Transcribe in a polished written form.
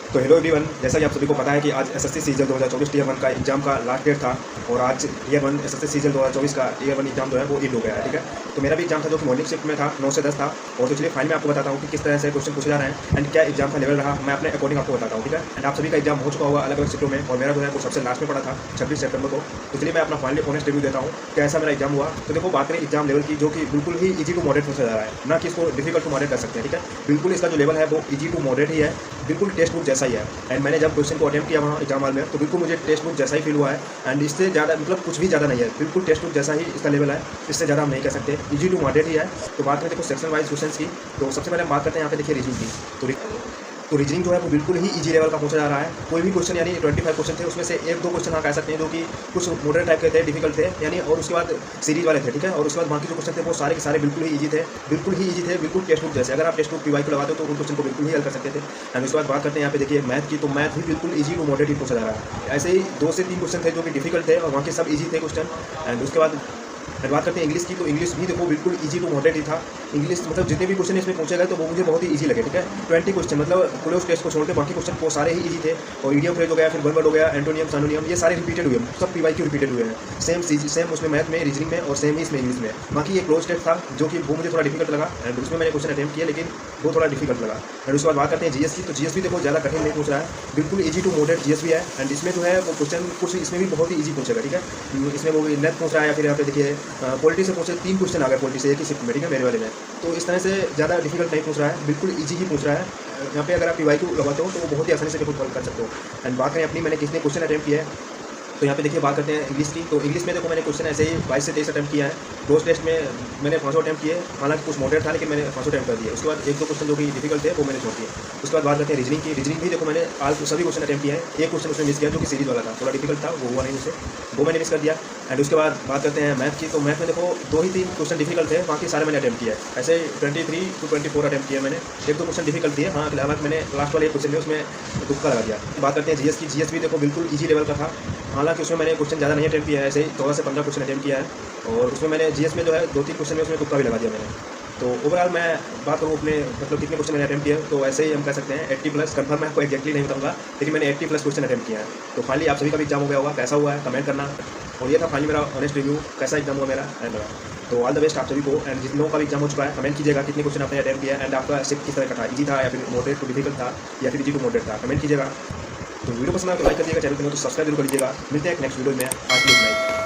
तो hello everyone, जैसा कि आप सभी को पता है कि आज एसएससी सीजन 2024 टीयर 1 का एग्जाम का लास्ट डेट था और आज टीयर 1 एसएससी सीजन 2024 का टीयर 1 एग्जाम जो है वो एंड हो गया है। ठीक है, तो मेरा भी एग्जाम था जो कि मॉर्निंग शिफ्ट में था, 9 से 10 था। और तो चलिए फाइनल में आपको बताता हूँ कि किस तरह से क्वेश्चन पूछे जा रहे हैं एंड क्या एग्जाम का लेवल रहा, मैं अपने अकॉर्डिंग आपको बताता हूँ। ठीक है, एंड आप सभी का एग्जाम हो चुका होगा अलग अलग शिफ्टों में और मेरा जो है वो सबसे लास्ट में पड़ा था 26 सितंबर को। तो चलिए मैं अपना फाइनली ऑनेस्ट रिव्यू देता हूँ कैसा मेरा एग्जाम हुआ। तो देखो, बात करें एग्जाम लेवल की, जो कि बिल्कुल ही इजी टू मॉडरेट पूछा जा रहा है, ना कि इसको डिफिकल्ट टू मॉडरेट कर सकते हैं। ठीक है, बिल्कुल इसका जो लेवल है वो इजी टू मॉडरेट ही है, बिल्कुल टेक्स्ट बुक जैसा ही है। एंड मैंने जब क्वेश्चन को अटेम्प्ट किया वहाँ एग्जाम हॉल में, तो बिल्कुल मुझे टेक्स्ट बुक जैसा ही फील हुआ है। एंड इससे ज़्यादा मतलब कुछ भी ज़्यादा नहीं है, बिल्कुल टेक्स्ट बुक जैसा ही इसका लेवल है, इससे ज़्यादा हम नहीं कह सकते। इजी टू मॉडरेट ही है। तो बात करें देखो सेक्शन वाइज क्वेश्चन की, तो सबसे पहले हम बात करते हैं यहाँ पे देखिए रीजनिंग की। तो रीजनिंग जो है वो बिल्कुल ही इजी लेवल का पूछा जा रहा है। कोई भी क्वेश्चन यानी 25 क्वेश्चन थे, उसमें से एक दो क्वेश्चन हाँ कह सकते हैं जो कि कुछ मॉडरेट टाइप के थे, डिफिकल्ट थे यानी, और उसके बाद सीरीज वाले थे। ठीक है, और उसके बाद बाकी जो क्वेश्चन थे वो सारे के सारे बिल्कुल ही इजी थे, बिल्कुल ही इजी थे, बिल्कुल टेक्स्ट बुक जैसे। अगर आप टेक्स्ट बुक पीवाई को लगाते हो तो उन क्वेश्चन को बिल्कुल ही हल कर सकते थे। एंड उसके बाद बात करते हैं यहाँ पे देखिए मैथ की, तो मैथ भी बिल्कुल इजी टू मॉडरेट ही पूछा जा रहा है। ऐसे ही 2 से 3 क्वेश्चन थे जो कि डिफिकल्ट थे और बाकी सब इजी थे क्वेश्चन। एंड उसके बाद बात करते हैं इंग्लिश की, तो इंग्लिश भी देखो बिल्कुल इजी टू मॉडरेट ही था। इंग्लिश मतलब जितने भी क्वेश्चन इसमें पूछे गए तो वो मुझे बहुत ही इजी लगे। ठीक है, 20 क्वेश्चन मतलब क्लोज टेस्ट को छोड़ के बाकी क्वेश्चन वो सारे ही इजी थे। और इडियम फ्रेज हो गया, फिर वन वर्ड हो गया, एंटोनियम सानोनियम, ये सारे रिपीटेड हुए, सब पीवाईक्यू रिपीटेड हुए हैं। सेम उसमें मैथ में, रीजनिंग में और सेम ही इसमें इंग्लिश में। बाकी ये क्लोज टेस्ट था जो कि वो मुझे थोड़ा डिफिकल्ट लगा। एंड उसमें मैंने क्वेश्चन अटेम्प्ट किया लेकिन वो थोड़ा डिफिकल्ट लगा। एंड उसके बाद बात करते हैं जीएस की, तो जीएस भी देखो ज़्यादा कठिन नहीं पूछ रहा है, बिल्कुल इजी टू मॉडरेट जीएस भी है। एंड इसमें जो है वो क्वेश्चन कुछ इसमें भी बहुत ही इजी पूछेगा। ठीक है, इसमें वो नेट पूछ रहा है या फिर यहाँ पे देखिए पॉलिटी से 3 क्वेश्चन आ गए पॉलिटी से एक ही शिफ्ट में। ठीक है, मेरे वाले में तो इस तरह से ज़्यादा डिफिकल्ट नहीं पूछ रहा है, बिल्कुल इजी ही पूछ रहा है। यहाँ पे अगर आप पीवाईक्यू लगाते हो तो वो बहुत ही आसानी से देखो सॉल्व कर सकते हो। एंड बात करें अपनी, मैंने कितने क्वेश्चन अटेम्प्ट किया है, तो यहाँ पे देखिए बात करते हैं इंग्लिश की। तो इंग्लिश में देखो मैंने क्वेश्चन ऐसे ही 22 से 23 अटैम्प्ट किया है। क्लोज टेस्ट में मैंने 500 अटैम्प्ट किए, हालांकि कुछ मॉडरेट था लेकिन मैंने 500 अटैम्प्ट कर दिए। उसके बाद एक दो क्वेश्चन जो कि डिफिकल्ट थे वो मैंने छोड़ दिए। उसके बाद बात करते हैं रीजनिंग की। रीजनिंग भी देखो मैंने आज सभी क्वेश्चन अटैम्प्ट किए हैं, एक क्वेश्चन उसमें मिस किया जो कि सीरीज वाला था, थोड़ा डिफिकल्ट था, वो हुआ नहीं मुझसे, वो मैंने मिस कर दिया। एंड उसके बाद बात करते हैं मैथ की, तो मैथ में देखो 2 ही 3 क्वेश्चन डिफिकल्ट थे, बाकी सारे मैंने अटैम्प्ट किया है। ऐसे 23 to 24 अटैम्प्ट किया मैंने, एक दो क्वेश्चन डिफिकल्ट दिए, हाँ हालांकि मैंने लास्ट वाले क्वेश्चन में उसमें तुक्का लगा दिया। बात करते हैं जीएस की। जीएस भी देखो बिल्कुल इजी लेवल का था, हालांकि उसमें मैंने क्वेश्चन ज़्यादा नहीं अटैम्प्ट किया है, ऐसे ही 14 से 15 क्वेश्चन अटैम्प्ट किया है। और उसमें मैंने जीएस में जो है 2-3 क्वेश्चन में उसमें तुक्का भी लगा दिया मैंने। तो ओवरऑल मैं बात करूँ अपने मतलब कितने क्वेश्चन मैंने अटैम्प्ट किया, तो ऐसे ही हम कह सकते हैं 80+। कंफर्म मैं आपको एक्जैक्टली नहीं बताऊंगा लेकिन मैंने 80+ क्वेश्चन अटैम्प्ट किया है। तो फाइनली आप सभी का भी एग्जाम हो गया होगा, कैसा हुआ है कमेंट करना। और ये था फाइनली मेरा ऑनेस्ट रिव्यू, कैसा एग्जाम हुआ मेरा। एंड तो ऑल द बेस्ट आप सभी को। एंड जिन लोगों का भी एग्जाम हो चुका है कमेंट कीजिएगा कितने क्वेश्चन आपने अटैम्प्ट किया एंड आपका शिफ्ट किस तरह का था, इजी था या फिर मॉडरेट टू डिफिकल्ट था या फिर इजी टू मॉडरेट था, कमेंट कीजिएगा। तो वीडियो पसंद आए तो लाइक करिएगा, चैनल को सब्सक्राइब जरूर करिएगा। मिलते हैं नेक्स्ट वीडियो में, आज के लिए।